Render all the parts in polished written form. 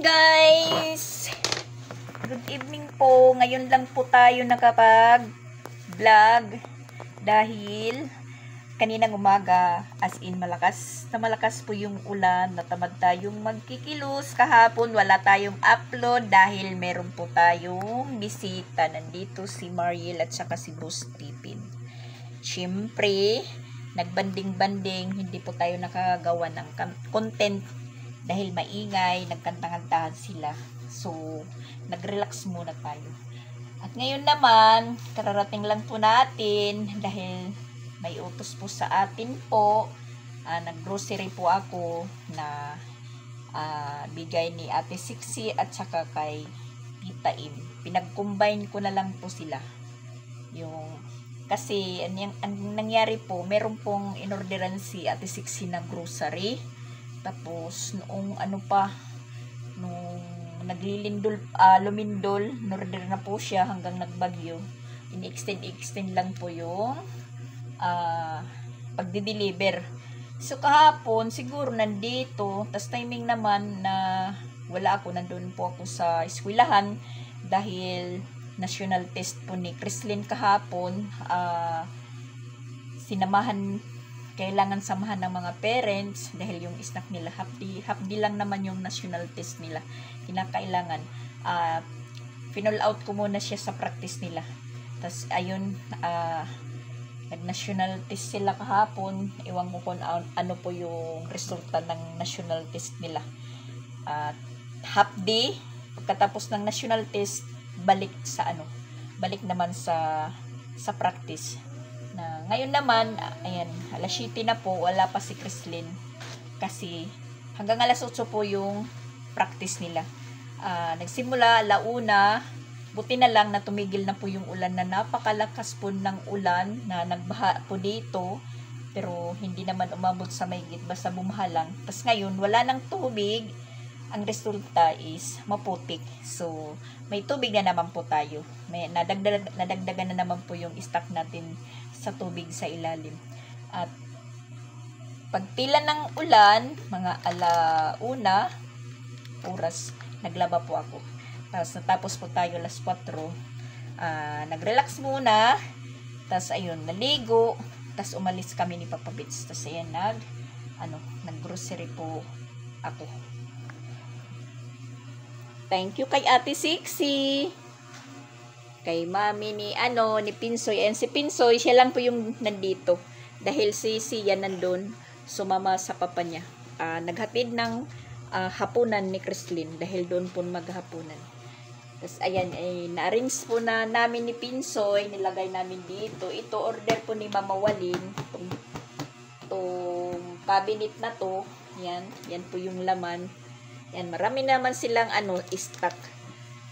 guys! Good evening po. Ngayon lang po tayo nakapag-vlog dahil kaninang umaga, as in malakas po yung ulan, natamad tayong magkikilos. Kahapon wala tayong upload dahil meron po tayong bisita. Nandito si Mariel at saka si Boss Tipin. Siyempre, nagbanding-banding, hindi po tayo nakagawa ng content dahil maingay, nagkantang-kantahan sila. So, nag-relax muna tayo. At ngayon naman, kararating lang po natin dahil may utos po sa atin po. Nag-grocery po ako na bigay ni Ate Sixi at saka kay Tita Im. Pinag-combine ko na lang po sila. Kasi ang nangyari po, meron pong inorderan si Ate Sixi ng grocery. Tapos, noong naglilindol, lumindol, inorder na po siya hanggang nagbagyo. Ini-extend lang po yung pagdi-deliver. So, kahapon, siguro nandito, tas timing naman na wala ako, nandun po ako sa eskwelahan dahil national test po ni Chrislyn kahapon. Kailangan samahan ng mga parents dahil yung snack nila half-day lang naman yung national test nila. Kinakailangan final out ko muna siya sa practice nila. Tas ayun, nag-national test sila kahapon. Iwan ko kung ano po yung resulta ng national test nila. Half-day, pagkatapos ng national test, balik naman sa practice. Na ngayon naman, ayan, alas 7 na po, wala pa si Chrislyn kasi hanggang alas 8 po yung practice nila. Nagsimula alauna, buti na lang na tumigil na po yung ulan, na napakalakas po ng ulan na nagbaha po dito, pero hindi naman umabot sa maigit, basta bumaha lang. Tapos ngayon, wala ng tubig, ang resulta is maputik. So, may tubig na naman po tayo. May nadagdagan na naman po yung stock natin sa tubig sa ilalim. At pagtila ng ulan, mga alauna oras, naglaba po ako. Tapos natapos po tayo alas 4. Nag-relax muna. Tapos ayun, naligo. Tapos umalis kami ni Papa Bits. Tapos ayan, nag-grocery po ako. Thank you kay Ate Sixi. Kay mami ni Pinsoy. And si Pinsoy, siya lang po yung nandito. Dahil si Siya nandun, sumama sa papa niya. Naghatid ng hapunan ni Chrislyn dahil doon po maghapunan. Tapos ayan, na-arrange po na namin ni Pinsoy, nilagay namin dito. Ito, order po ni Mama Walin. Itong cabinet na to. Yan po yung laman. Yan, marami naman silang stock.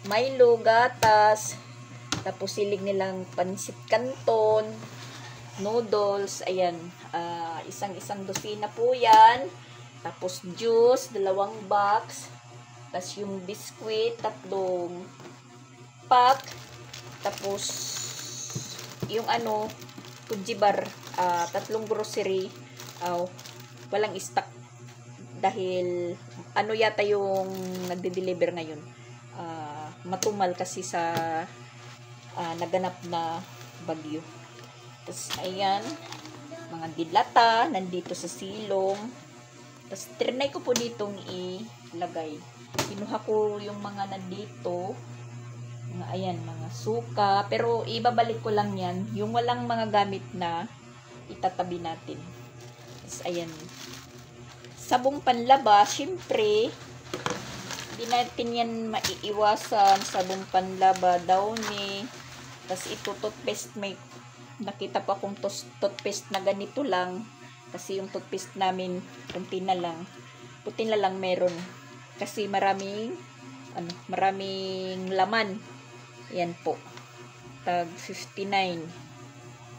Milo, gatas, tapos silig nilang pansit canton, noodles, ayan, isang dosina po yan. Tapos juice, 2 box. Tapos yung biskwit, 3 pack. Tapos yung Fuji bar, 3 grocery. Walang stock dahil yata yung nagde-deliver ngayon. Matumal kasi sa naganap na bagyo. Tapos ayan, mga dilata nandito sa silong. Tapos trinay ko po ditong ilagay. Kinuha ko yung mga nandito, mga suka, pero ibabalik ko lang yan, yung walang mga gamit na itatabi natin. Tapos ayan, sabong panlaba, syempre, hindi natin yan maiiwasan. Sabong panlaba, downy. Tapos ito, toothpaste. May nakita pa akong toothpaste na ganito lang. Kasi yung toothpaste namin, kunti na lang. Puti na lang meron. Kasi maraming laman. Yan po. Tag 59.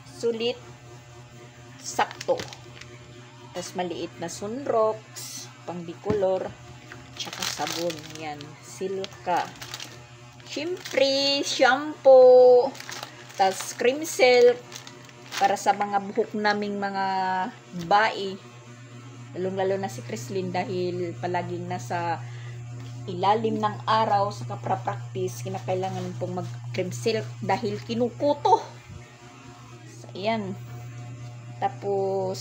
Sulit. Sakto. Tapos maliit na sunrox, pang-bicolor, tsaka sabon. Yan, Silka. Siyempre, shampoo, tapos cream silk, para sa mga buhok naming mga bae. Lalong-lalo na si Chrislyn dahil palaging nasa ilalim ng araw sa kapra-practice, kinakailangan pong mag-cream silk dahil kinukuto. So, ayan. Tapos,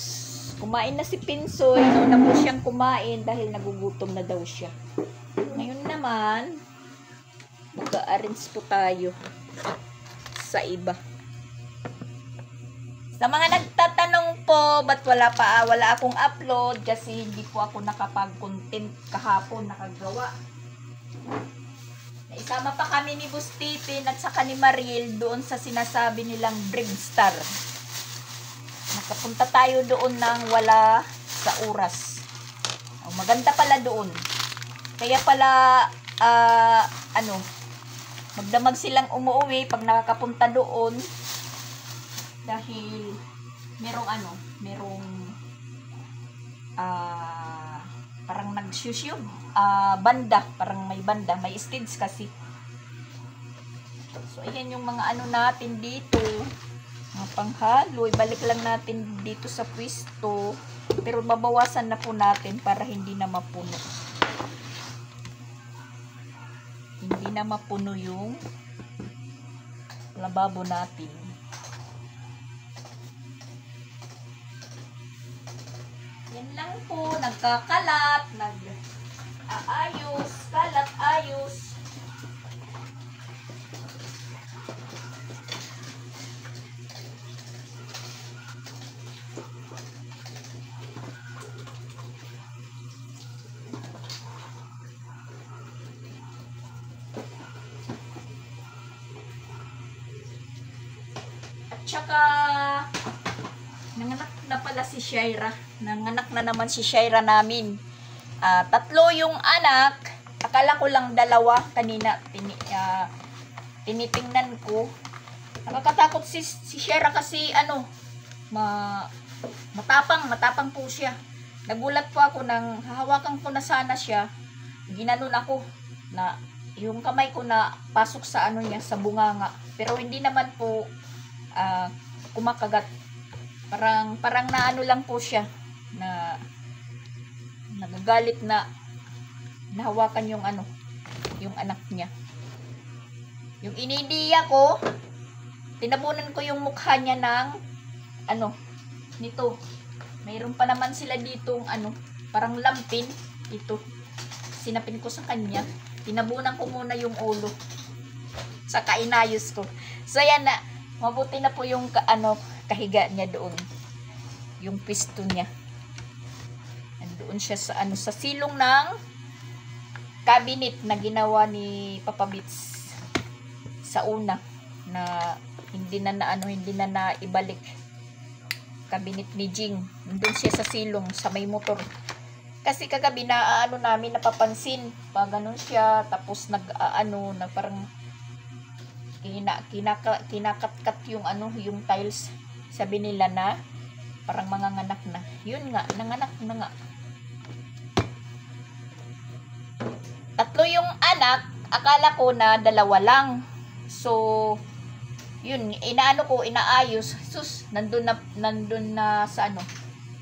kumain na si Pinsoy. Nauna po siyang kumain dahil nagugutom na daw siya. Ngayon naman, mag-a-arrange po tayo sa iba. Sa mga nagtatanong po, ba't wala akong upload? Kasi hindi po ako nakapag-content kahapon, nakagawa. Naisama pa kami ni Boss Tipin at saka ni Mariel doon sa sinasabi nilang Brimstar. Nakapunta tayo doon nang wala sa oras. Oh, maganda pala doon. Kaya pala, magdamag silang umuwi pag nakakapunta doon. Dahil merong parang nagsyusyub banda, parang may banda, may stage kasi. So ayan yung mga natin dito, mga panghalo. Ibalik lang natin dito sa pwesto, pero babawasan na po natin para hindi na mapuno, yung lababo natin. Yan lang po, nagkakalat, nag-aayos, kalat, ayos. At saka, nanganak na pala si Shaira. Nanganak na naman si Shaira namin. 3 yung anak. Akala ko lang 2 kanina. Tinitingnan ko. Nakakatakot si Shaira kasi matapang po siya. Nagulat po ako nang hahawakan ko na sana siya. Ginanon ako na yung kamay ko na pasok sa niya, sa bunganga. Pero hindi naman po kumakagat. Parang lang po siya na nagagalit na nahawakan yung yung anak niya. Yung inidiya ko, tinabunan ko yung mukha niya ng nito. Mayroon pa naman sila ditong parang lampin ito. Sinapin ko sa kanya, tinabunan ko muna yung ulo. Saka inayos ko. So yan na, mabuti na po yung kahiga niya doon. Yung pisto niya. Doon siya sa silong ng cabinet na ginawa ni Papa Bits sa una na hindi na ibalik. Cabinet ni Jing. Doon siya sa silong sa may motor. Kasi kagabi namin napapansin pag ganun siya, tapos na parang kinakat-kat yung yung tiles. Sabi nila na parang manganganak na. Yun nga, nanganak na nga. 3 yung anak, akala ko na 2 lang. So, yun, inaayos. Sus, nandun na sa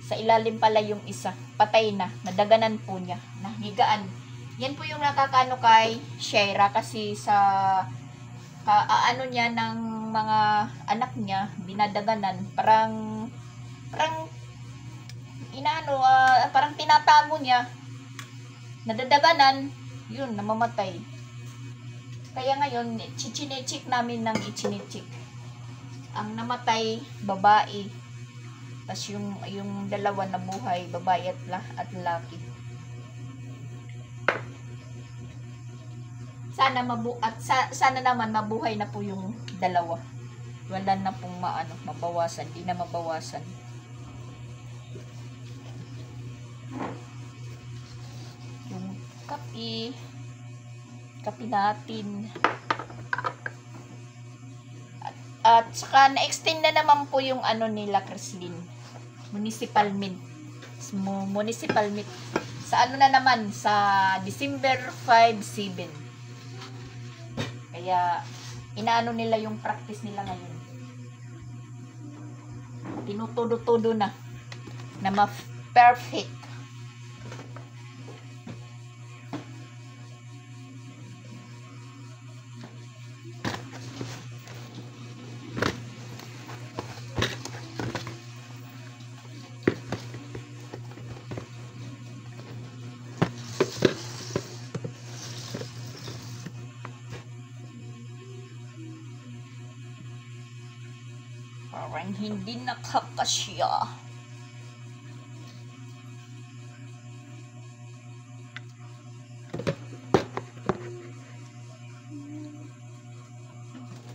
sa ilalim pala yung isa. Patay na, nadaganan po niya, nahigaan. Yan po yung nakakaano kay Shaira kasi sa niya ng mga anak niya, dinadaganan. Parang parang tinatago niya, nadadaganan, yun, namamatay. Kaya ngayon, chinecheck namin ng ichinecheck. Ang namatay, babae. Tapos yung 2 na buhay, babae at lalaki. Sana naman mabuhay na po yung 2. Wala na pong mabawasan, di na mabawasan. Yung kape natin. At saka na-extend na naman po yung nila Crislin. Municipal Mint. Sa na naman, sa December 5-7. Kaya, nila yung practice nila ngayon. Tinutudo-tudo na ma-perfect. Parang hindi nakakasya.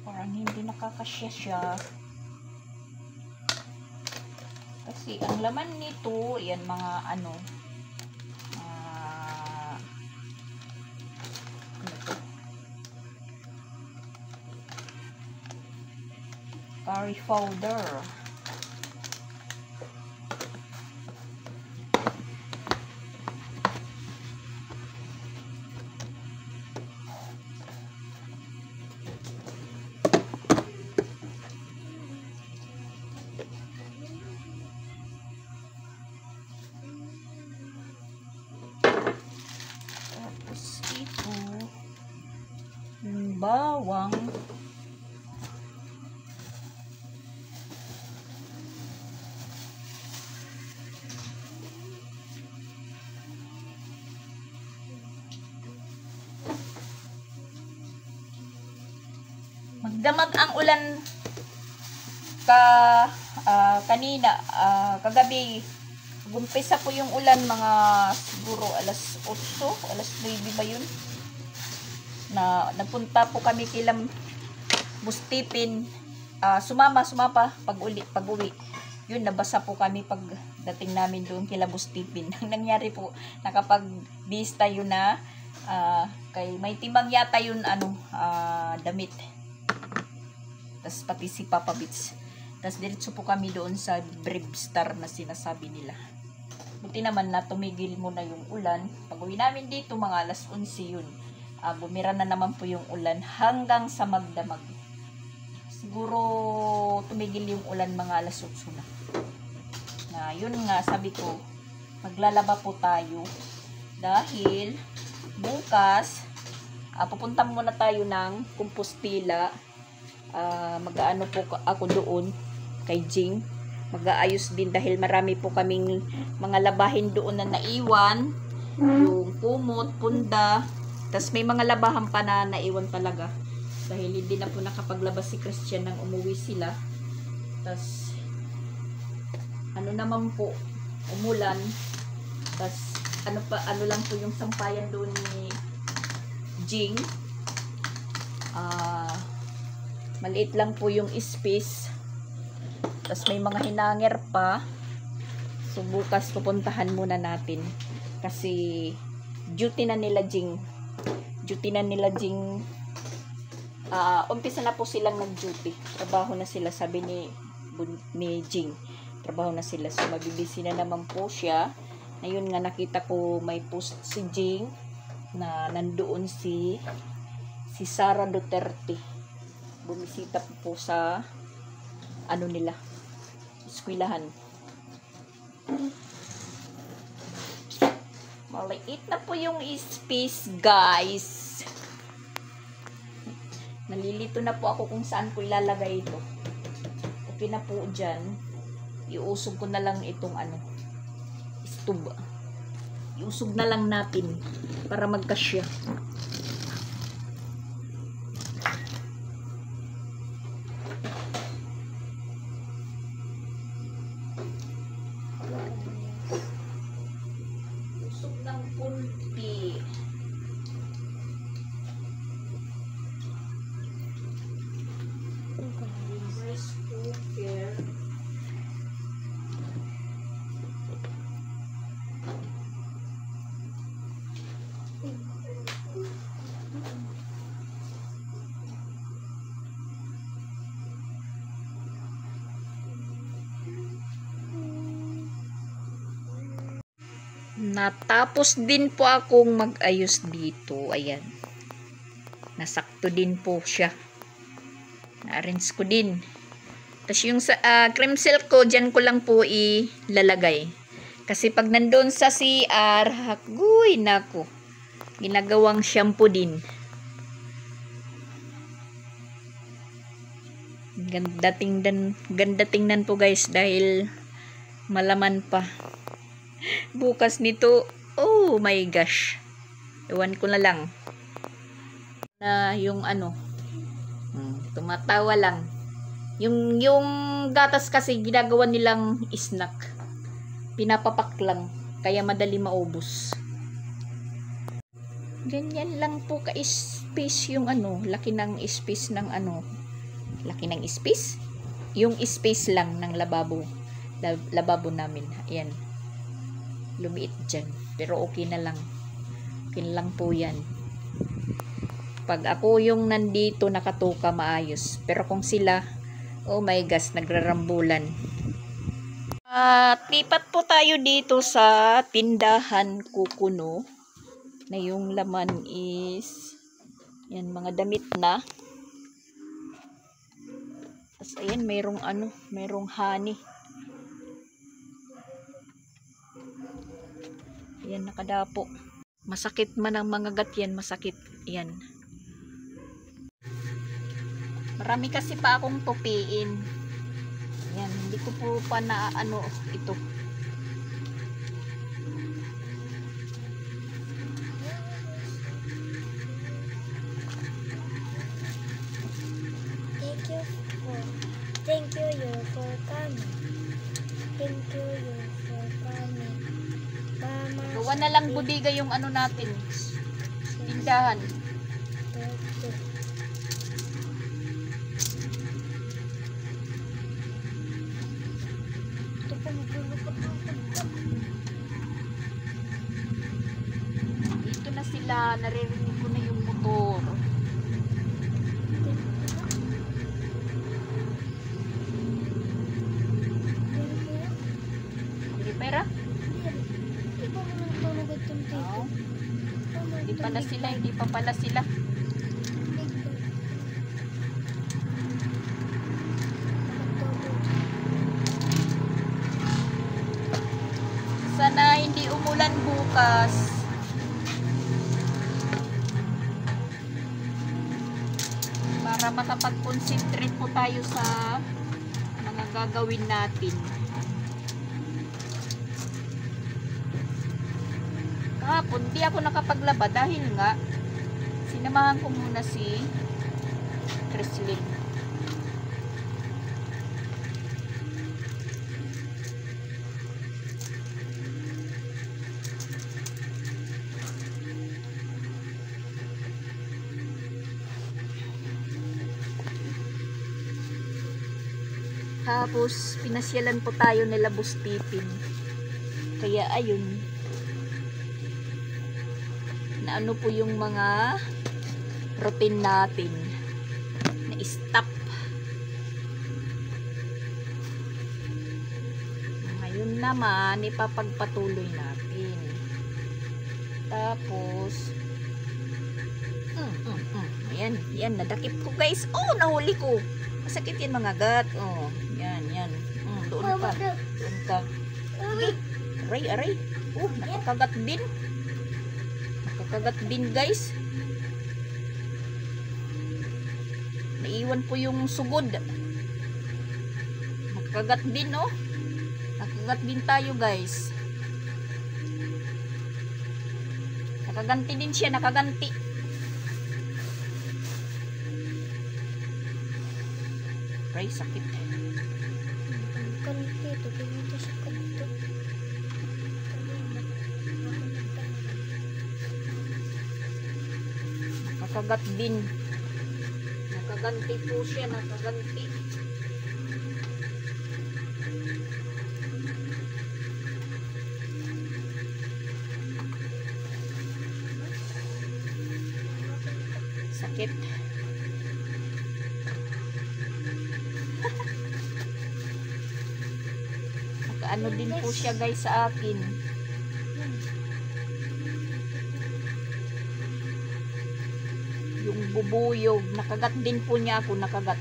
Parang hindi nakakasya siya. Kasi ang laman nito, yan mga ano to? Curry powder. Bawang. Magdamag ang ulan kanina, kagabi. Gumpisa po yung ulan mga siguro alas 8, alas 9 ba yun? Na nagpunta po kami kilang Bustipin. Sumama pag uwi. Yun, nabasa po kami pag dating namin doon kila Bustipin. Ang nangyari po, nakapag-vista yun na kay may timang yata yun damit. Tas pati si Papa Beats. Tas diretso po kami doon sa Brave Star na sinasabi nila. Buti naman na tumigil muna yung ulan. Pag uwi namin dito mga alas 11 yun. Bumira na naman po yung ulan hanggang sa magdamag. Siguro tumigil yung ulan mga alas 8 na. Yun nga, sabi ko, maglalaba po tayo. Dahil bukas, pupunta muna tayo ng Compostela. Mag-aano po ako doon kay Jing. Mag-aayos din dahil marami po kaming mga labahin doon na naiwan. Yung kumot, punda. Tas may mga labahan pa na naiwan talaga. Dahil hindi na po nakapaglabas si Christian nang umuwi sila. Tas ano naman po, umulan. Tas ano lang po yung sampayan doon ni Jing. Maliit lang po yung space. Tas may mga hinangir pa. So bukas pupuntahan muna natin. Kasi duty na nila Jing. Umpisa na po silang nag-duty. Trabaho na sila, sabi ni Jing. Trabaho na sila. So magbibisi na naman po siya. Ngayon nga nakita ko may post si Jing na nandoon si Sara Duterte. Bumisita po sa nila, eskwelahan. Maliit na po yung space, guys. Nalilito na po ako kung saan ko ilalagay ito. Okay na po dyan. Iusog ko na lang itong stove. Iusog na lang natin para magkasya. Natapos din po akong mag-ayos dito. Ayan. Nasakto din po siya. Na-arrange ko din. Tapos yung cream silk ko, dyan ko lang po ilalagay. Kasi pag nandun sa CR, hagoy nako. Ginagawang shampoo din. Ganda tingnan po guys dahil malaman pa. Bukas nito, oh my gosh. Ewan ko na lang. Yung tumatawa lang. Yung gatas kasi ginagawa nilang snack. Pinapapak lang. Kaya madali maubos. Ganyan lang po ka-space yung ano. Laki ng space ng ano. Laki ng space? Yung space lang ng lababo. Lababo namin. Ayan. Lumiit dyan. Pero okay na lang. Okay na lang po yan. Pag ako yung nandito nakatuka maayos. Pero kung sila, oh my gosh, nagrarambulan. At lipat po tayo dito sa tindahan Kukuno. Na yung laman is yan, mga damit na. Tapos ayan, mayroong honey. Ayan, nakadapo. Masakit man ang mga gat yan, masakit. Ayan. Marami kasi pa akong tupiin. Ayan, hindi ko po pa na ito. Thank you for coming. Thank you for coming. Mama. Gawa na lang budiga yung ano natin. Tindahan. Dito na sila, naririnig ko na yung motor. Hindi pera? Oo. Hindi pala sila, hindi pa pala sila. Sana hindi umulan bukas. Para makapag-concentrate po tayo sa mga gagawin natin. Kahapon, di ako nakapaglaba dahil nga sinamahan ko muna si Chrislyn. Tapos, pinasyalan po tayo nila Bustipin. Kaya, ayun. Na ano po yung mga routine natin. Na stop. Ngayon naman, ipapagpatuloy natin. Tapos, ayan, yan, nadakip ko guys. Oh, nahuli ko. Masakit yan mga gat. Oh, yan. Doon ka. Doon ka. Aray. Oh, nakakagat din. Nakakagat din guys. Naiwan po yung sugod. Nakakagat din oh. Nakakagat din tayo guys. Nakaganti din siya, nakaganti. Aray, sakit. Nakagat din. Nakaganti po siya, nakaganti. Sakit. Nakaano din po siya guys sa akin. Yung bubuyog, nakagat din po niya ako, nakagat.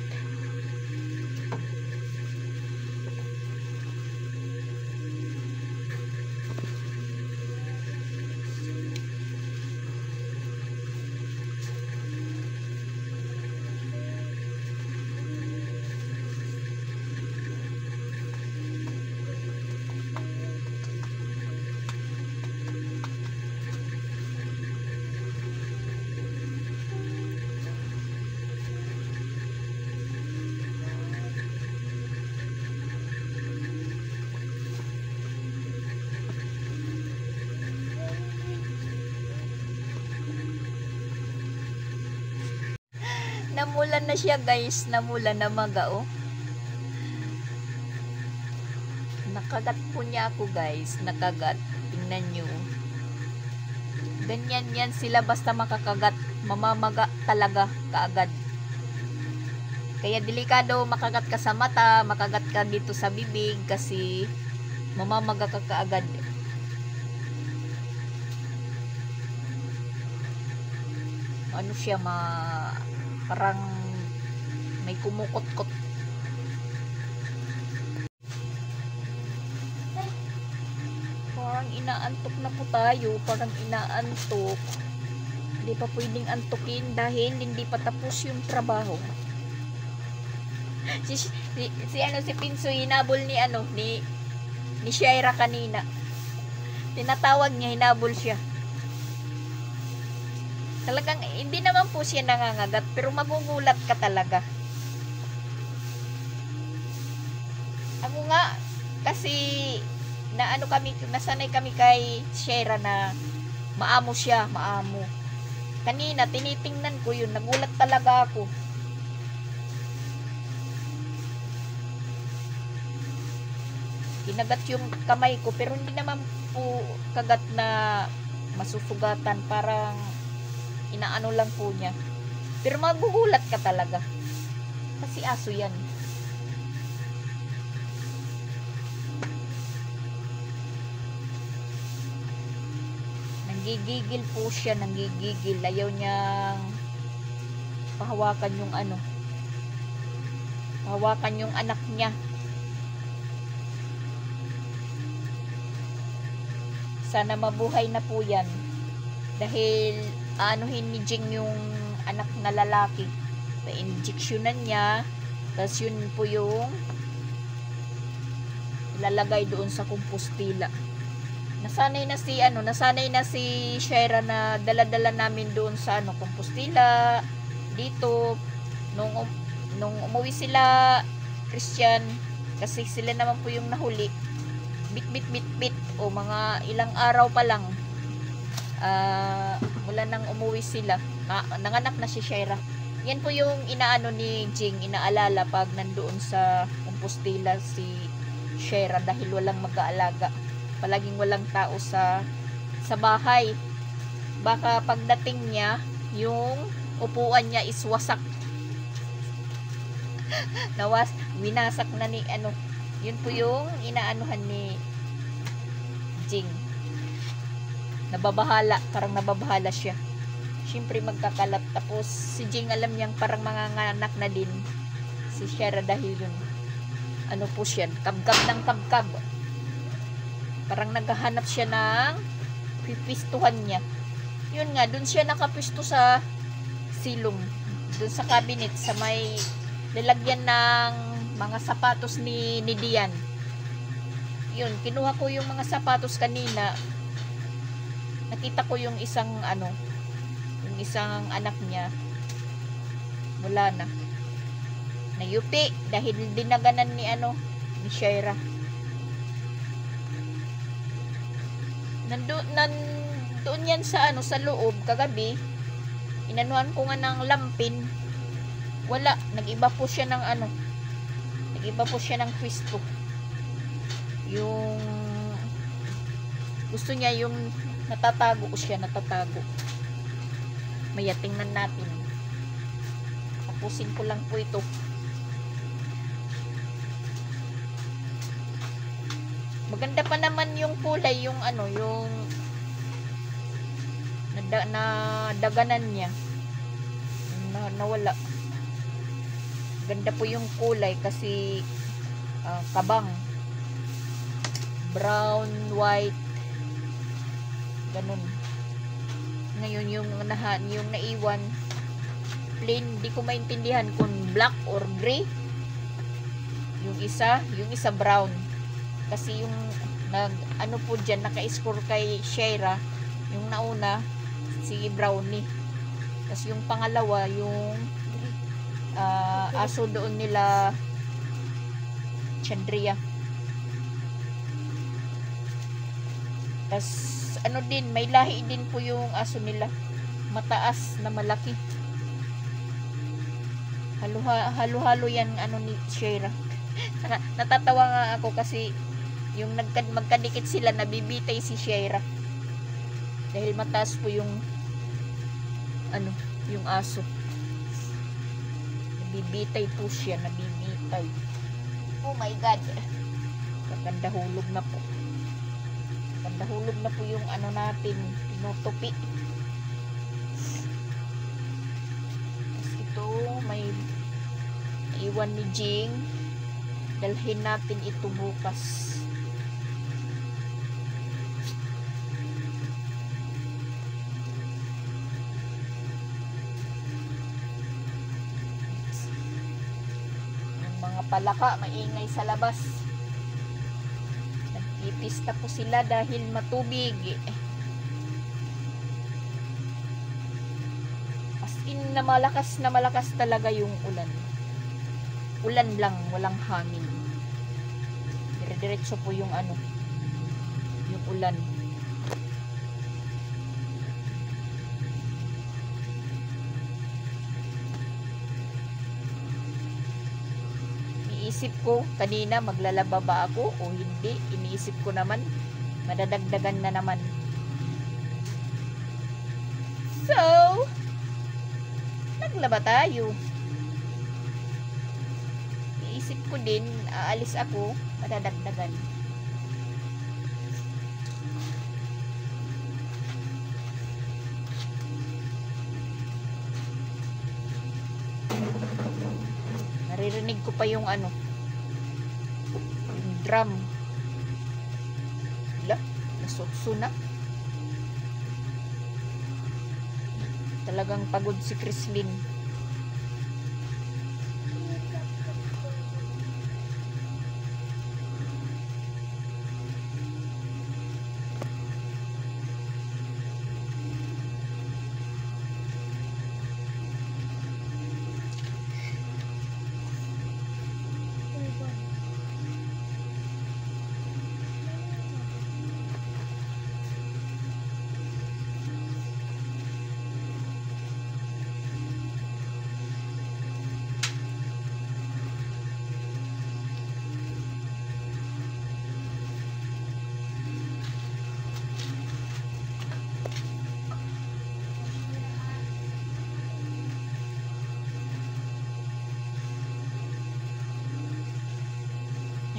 Namulan na siya guys. Namulan na maga oh. Nakagat po niya ako guys. Nakagat. Tingnan nyo. Ganyan yan sila basta makakagat. Mamamaga talaga kaagad. Kaya delikado makagat ka sa mata. Makagat ka dito sa bibig. Kasi mamamaga ka kaagad. Ano siya parang may kumukot-kot. Parang inaantok na po tayo. Parang inaantok. Hindi pa pwedeng antukin dahil hindi pa tapos yung trabaho. Si Pinso hinabol ni Shaira kanina. Tinatawag niya, hinabol siya. Talagang hindi naman po siya nangangagat pero magugulat ka talaga. Ako nga kasi nasanay kami kay Shaira na maamo siya, maamo. Kanina tinitingnan ko yun, nagulat talaga ako. Kinagat yung kamay ko pero hindi naman po kagat na masusugatan, parang inaano lang po niya. Pero magugulat ka talaga. Kasi aso yan. Nanggigigil po siya, nanggigigil. Ayaw niyang pahawakan yung pahawakan yung anak niya. Sana mabuhay na po yan. Dahil aanuhin ni Jing yung anak na lalaki. Pa-injectionan niya. Tapos yun po yung lalagay doon sa kumpustila. Nasanay na si Shaira na dala-dala namin doon sa kumpustila. Dito nung umuwi sila Christian, kasi sila naman po yung nahuli. Bit o mga ilang araw pa lang. Mula nang umuwi sila, nanganak na si Shaira. Yan po yung inaano ni Jing, inaalala pag nandoon sa kumpustila si Shaira dahil walang mag-aalaga. Palaging walang tao sa bahay. Baka pagdating niya, yung upuan niya is wasak. Winasak na ni yun po yung inaanuhan ni Jing. Parang nababahala siya. Siyempre magkakalat. Tapos si Jing alam niyang parang manganganak na din si Shaira dahil yun. Po siya, kabgab ng kabgab. Parang naghahanap siya ng pipistuhan niya. Yun nga, dun siya nakapisto sa silong. Dun sa cabinet, sa may lalagyan ng mga sapatos ni Dian. Yun, kinuha ko yung mga sapatos kanina. Nakita ko yung isang yung isang anak niya. Wala na. Nayupi dahil dinaganan ni Shaira. Nandoon yan sa sa loob kagabi. Inanuhan ko nga ng lampin. Wala, nag-iba po siya ng nag-iba po siya ng pwesto. Yung gusto niya yung natatago siya. Maya, tingnan natin. Tapusin ko lang po ito. Maganda pa naman yung kulay, yung yung nadaganan niya. Nawala. Ganda po yung kulay kasi kabang. Brown, white. Ganun. Ngayon yung naiwan plain, di ko maintindihan kung black or gray. Yung isa brown. Kasi yung po dyan, naka-score kay Shaira, yung nauna, si Brownie. Tapos yung pangalawa, yung aso doon nila, Chandria. Tapos, din, may lahi din po yung aso nila. Mataas na malaki. Halo-halo yan ano ni Shera. Natatawa nga ako kasi yung magkadikit sila, nabibitay si Shera. Dahil mataas po yung yung aso. Nabibitay po siya, nabibitay. Oh my God. Maganda hulog na po. Maganda hulog na po yung natin, tinutupi. Tapos ito, may iwan ni Jing. Dalhin natin ito bukas. Mga palaka, maingay sa labas. Nagpipista po sila dahil matubig. As in na malakas talaga yung ulan. Ulan lang, walang hangin. Dire-diretso po yung yung ulan. Iniisip ko kanina maglalaba ba ako o hindi. Iniisip ko naman madadagdagan na naman. So, naglaba tayo. Iniisip ko din aalis ako, madadagdagan. Naririnig ko pa yung yung drum. Wala, nasutso na. Talagang pagod si Chrislyn.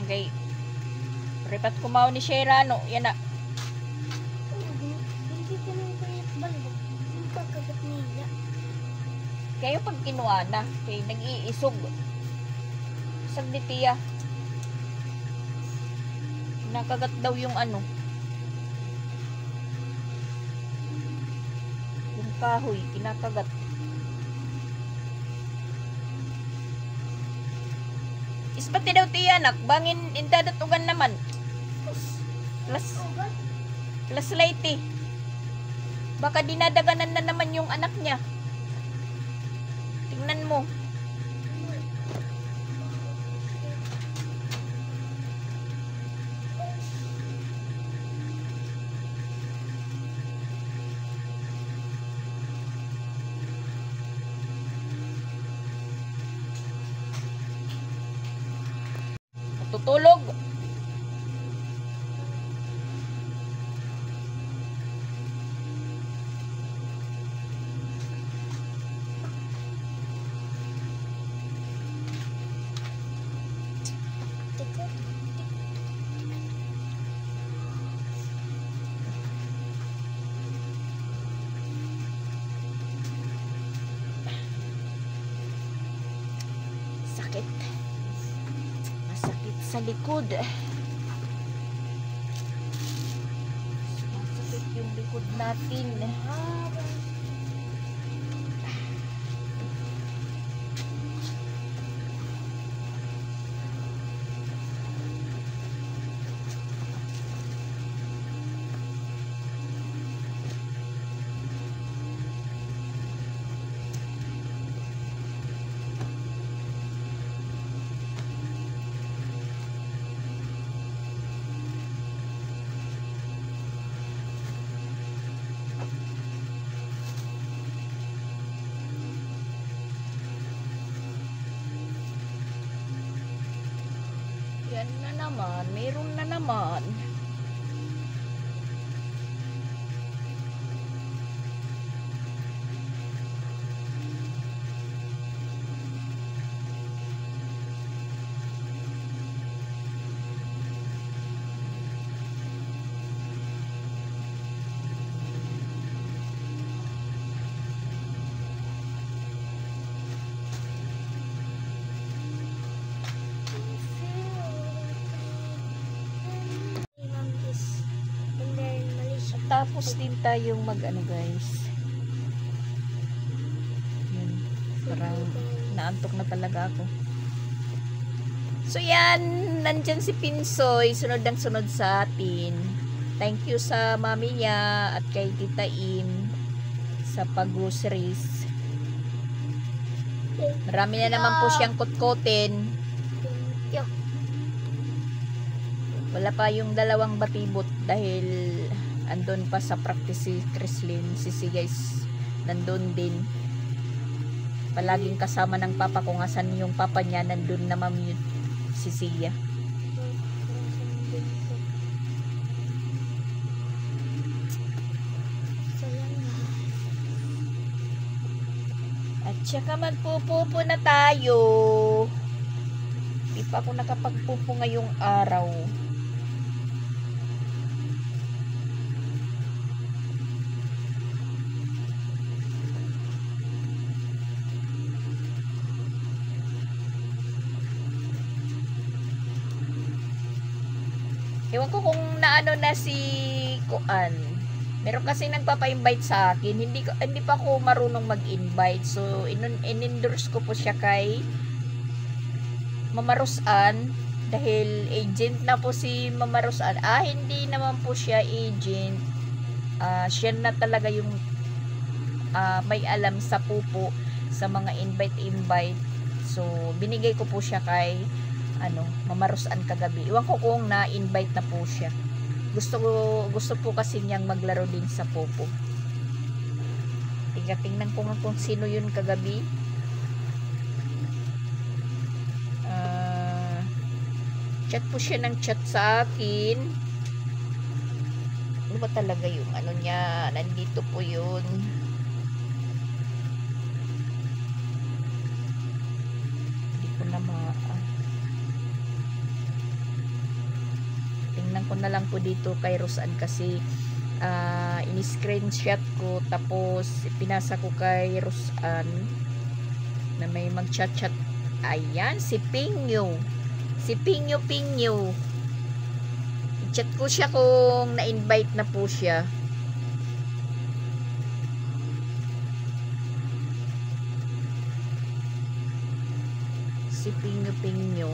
Kay repat kumaw ni Shera yan na. Hindi ko nang kayat balbog. Yung pagkagat niya. Kayo pag kinuha na, kay nag-iisog. Isag ni Tia. Nakagat daw yung yung kahoy, kinakagat. Ispati daw Tia anak, bangin indadatugan naman. Plus lighty. Baka dinadaganan na naman yung anak niya. Tingnan mo. Tutulog. Sakit. Masakit sa likod. Masakit yung likod natin. naman. Meron na naman. Tapos din tayong mag-ano guys. Yan. Parang naantok na talaga ako. So yan, nandyan si Pinsoy, sunod ang sunod sa atin. Thank you sa mami niya at kay Tita Im sa pag-groceries. Marami na naman po siyang kutkutin. Wala pa yung dalawang batibot dahil andun pa sa practice si Chrislyn. Si guys nandun din. Palaging kasama ng papa ko. Asan yung papa niya, nandun na mami yun. Si Sia. At saka magpupupo na tayo. Di pa ako nakapagpupo ngayong araw. Ewan ko kung naano na si Kuan. Meron kasi nagpapa-invite sa akin. Hindi pa ako marunong mag-invite. So, in-endorse ko po siya kay Mama Rosan. Dahil agent na po si Mama Rosan. Hindi naman po siya agent. Siya na talaga yung may alam sa pupo sa mga invite. So, binigay ko po siya kay Mama Rosan kagabi. Iwan ko kung na-invite na po siya. Gusto po kasi niyang maglaro din sa popo. Tingnan ko nga kung sino yun kagabi. Chat po siya ng chat sa akin. Ano ba talaga yung niya? Nandito po yun. Hindi ko na tingnan ko na lang po dito kay Rosan kasi in-screenshot ko tapos pinasa ko kay Rosan na may mag-chat. Ayan, si Pingyo. Si Pingyo. I-chat ko siya kung na-invite na po siya. Si Pingyo.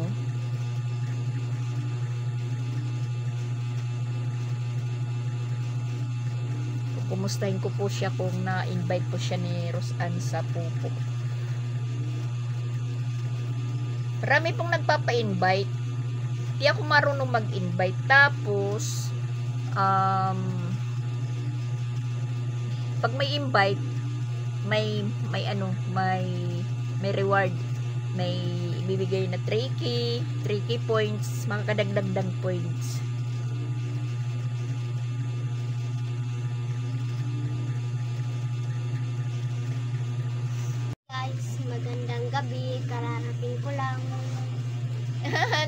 Kumustahin ko po siya kung na-invite po siya ni Rosan sa pupo. Marami pong nagpapa-invite. Di ako marunong mag-invite. Tapos, pag may invite, may reward. May ibibigay na 3K points, mga kadagdag points. Magandang gabi, kararating ko lang.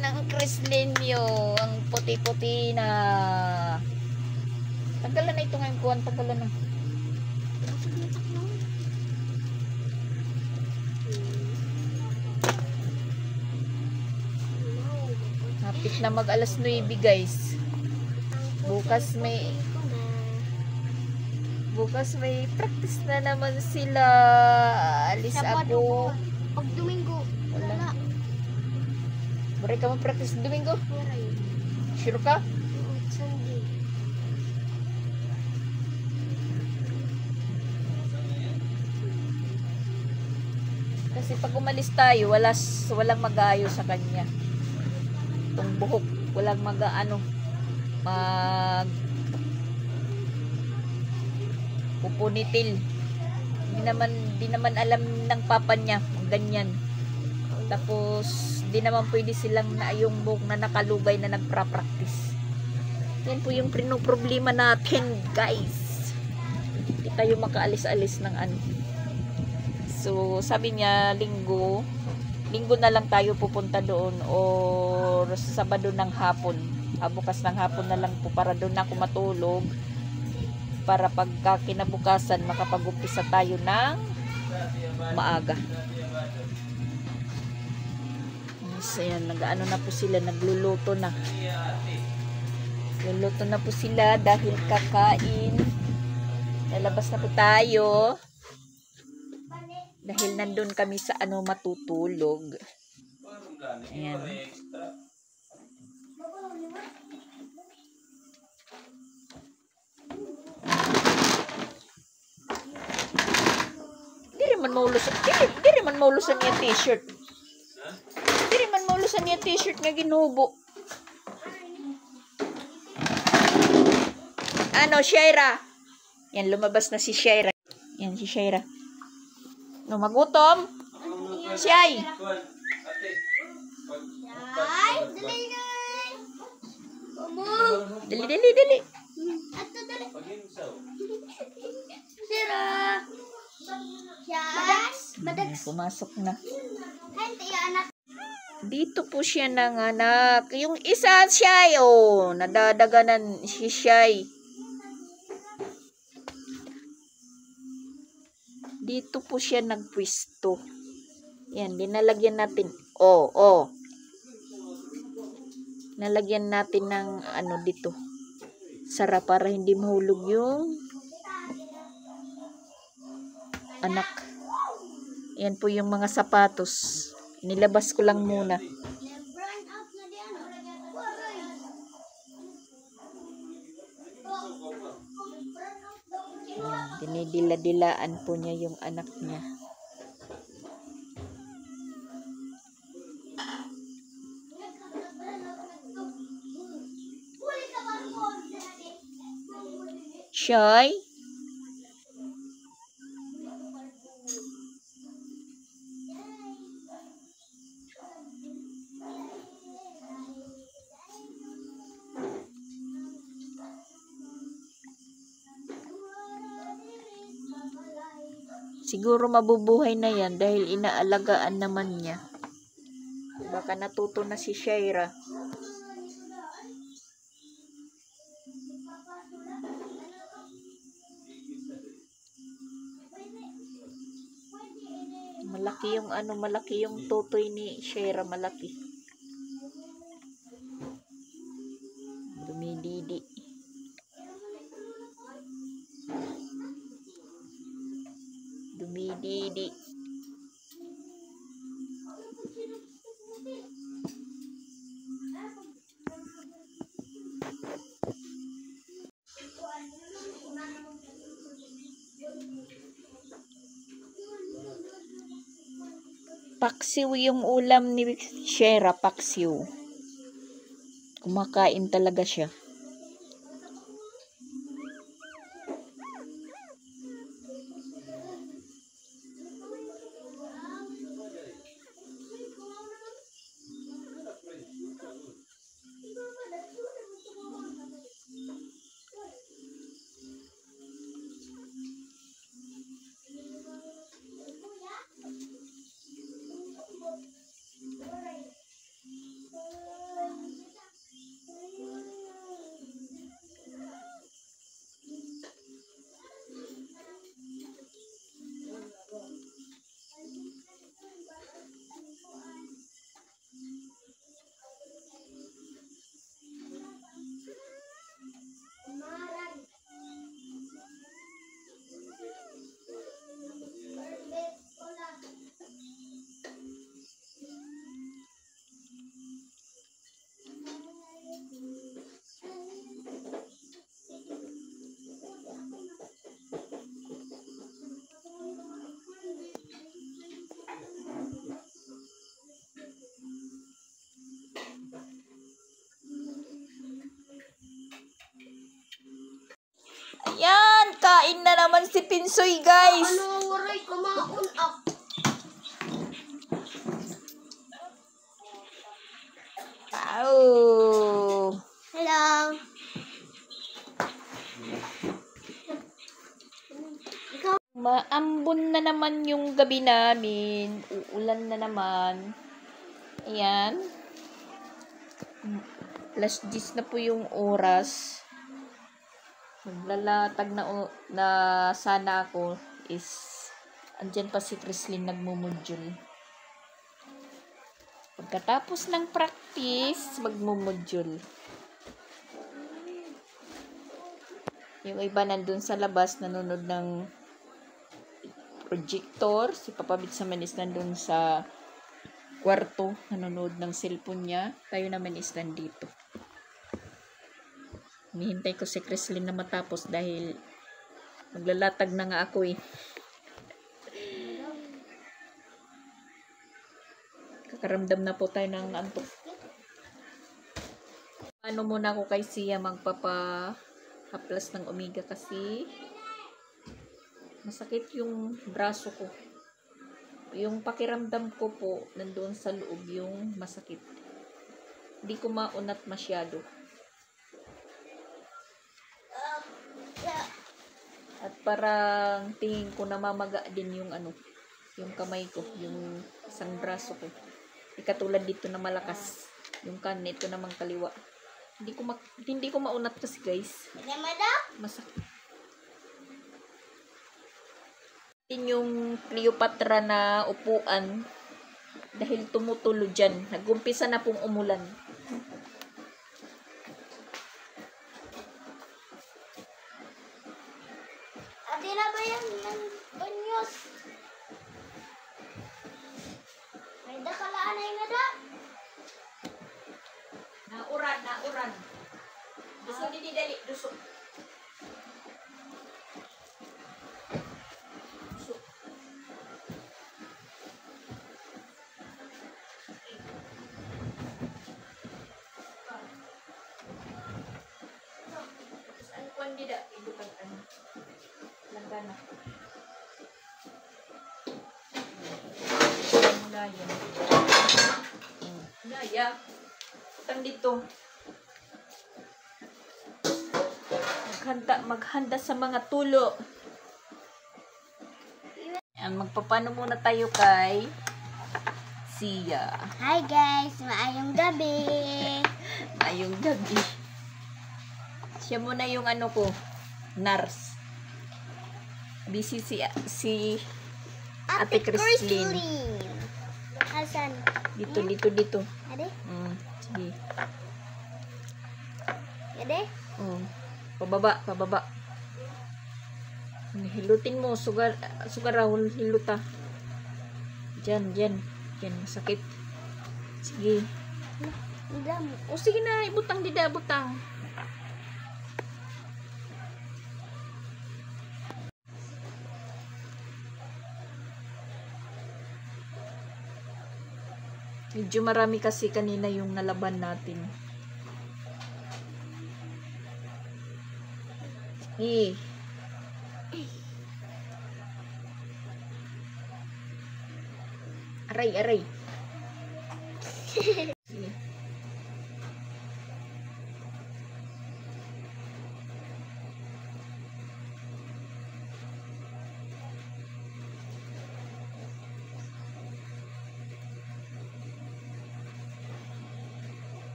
Ng Chrislinyo, ang puti-puti na. Tanggalan na ito ngayon kuwan, tanggalan na. Hapit na mag alas 9 guys. Bukas may practice na naman sila. Alis ako. Pag Domingo, wala. Bari ka mag-practice Domingo? Sure ka? Sunday. Kasi pag umalis tayo, walang mag-aayos sa kanya. Itong buhok, walang pupunitil. Di naman alam ng papa niya kung ganyan. Tapos Di naman pwede silang yung buhok na nakalubay na nagpra-practice. Yan po yung problema natin, guys. Hindi tayo makaalis-alis ng ano. So, sabi niya, linggo na lang tayo pupunta doon or Sabado ng hapon. Bukas ng hapon na lang po para doon ako matulog. Para pagka kinabukasan, makapag-umpisa tayo ng maaga. So, yan, nag-ano na po sila, nagluluto na. Luluto na po sila dahil kakain. Lalabas na po tayo. Dahil nandun kami sa matutulog. Ayan. Di man maulusan niya t-shirt. Di man maulusan niya t-shirt nga ginubo. Shaira? Yan, lumabas na si Shaira. Yan, si Shaira. Magutom? Siyay! Dali. Pumasok na. Dito po siya nanganak. Yung isa Siyay, nadadaganan si Siyay. Dito po siya nagpwisto. Yan, dinalagyan natin. Nalagyan natin ng dito. Sara para hindi mahulog yung anak. Yan po yung mga sapatos. Nilabas ko lang muna. Dinidila-dilaan po niya yung anak niya. Shy? Siguro mabubuhay na yan dahil inaalagaan naman niya. Baka natuto na si Shaira. Malaki yung tutoy ni Shaira, malaki. Dumididi. Paksiw yung ulam ni Shaira, paksiw. Kumakain talaga siya. Ayan, kain na naman si Pinsoy, guys. Maambon na naman yung gabi namin. Uulan na naman. Ayan. Last 10 na po yung oras. Maglalatag na sana ako is andyan pa si Chrislyn nagmumodule. Pagkatapos ng practice, magmumodule. Yung iba nandun sa labas, nanonood ng projector. Si Papa Bits naman is nandun sa kwarto, nanonood ng cellphone niya. Tayo naman is nandito. Hinihintay ko si Chrislyn na matapos dahil maglalatag na nga ako eh. Kakaramdam na po tayo ng antok. Ano muna ako kay Sia magpapa-haplas ng omega kasi masakit yung braso ko. Yung pakiramdam ko po, nandoon sa loob yung masakit. Hindi ko maunat masyado. At parang tingin ko namamaga din yung yung kamay ko, yung isang braso ko. Hindi katulad dito na malakas. Yung kanan, ito namang kaliwa. Hindi ko maunat kasi guys. Masakit. Yung Cleopatra na upuan dahil tumutulo dyan. Nag-umpisa na pong umulan. Ate na ba yan ng banyos? May dakalaan na yung ada. Nauran. Duso di dali, duso. Tidak ibu kan langgana ya utang dito maghanda sa mga tulo. Magpapano muna tayo kay Sia. Hi guys, maayong gabi. Maayong gabi. Siya muna yung ko, nurse. Busy si Ate Chrislyn. Asan? Dito. Ade? Sige. Ade? Pababa. Hilutin mo, sugar rahul, hiluta. Diyan, masakit. Sige. Sige na, ibutang. Medyo marami kasi kanina yung nalaban natin. Aray.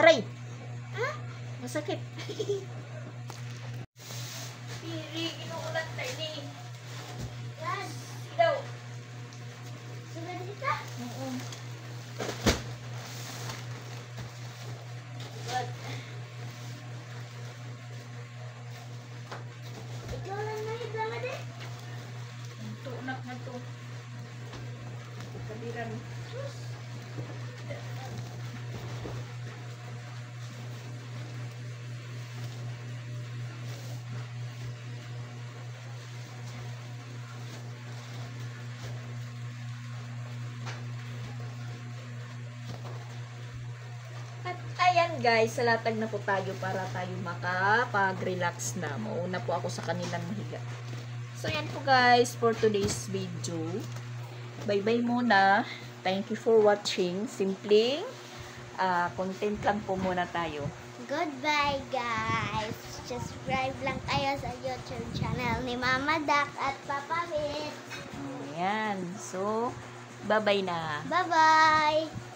Aray! Ha? Masakit. Piri, inuulat na ini. Yan. Daw. Sudah dito? Oo. Ikaw lang nahidlang ade. Ito, na to. Kabiran. Ayan guys, salatag na po tayo para tayo makapag-relax na. Mauna po ako sa kanilang mahiga. So yan po guys for today's video. Bye bye muna. Thank you for watching. Simpleng content lang po muna tayo. Goodbye, guys. Subscribe lang kayo sa YouTube channel ni Mama Dak at Papa Wit. Ayan. So, bye-bye na. Bye-bye!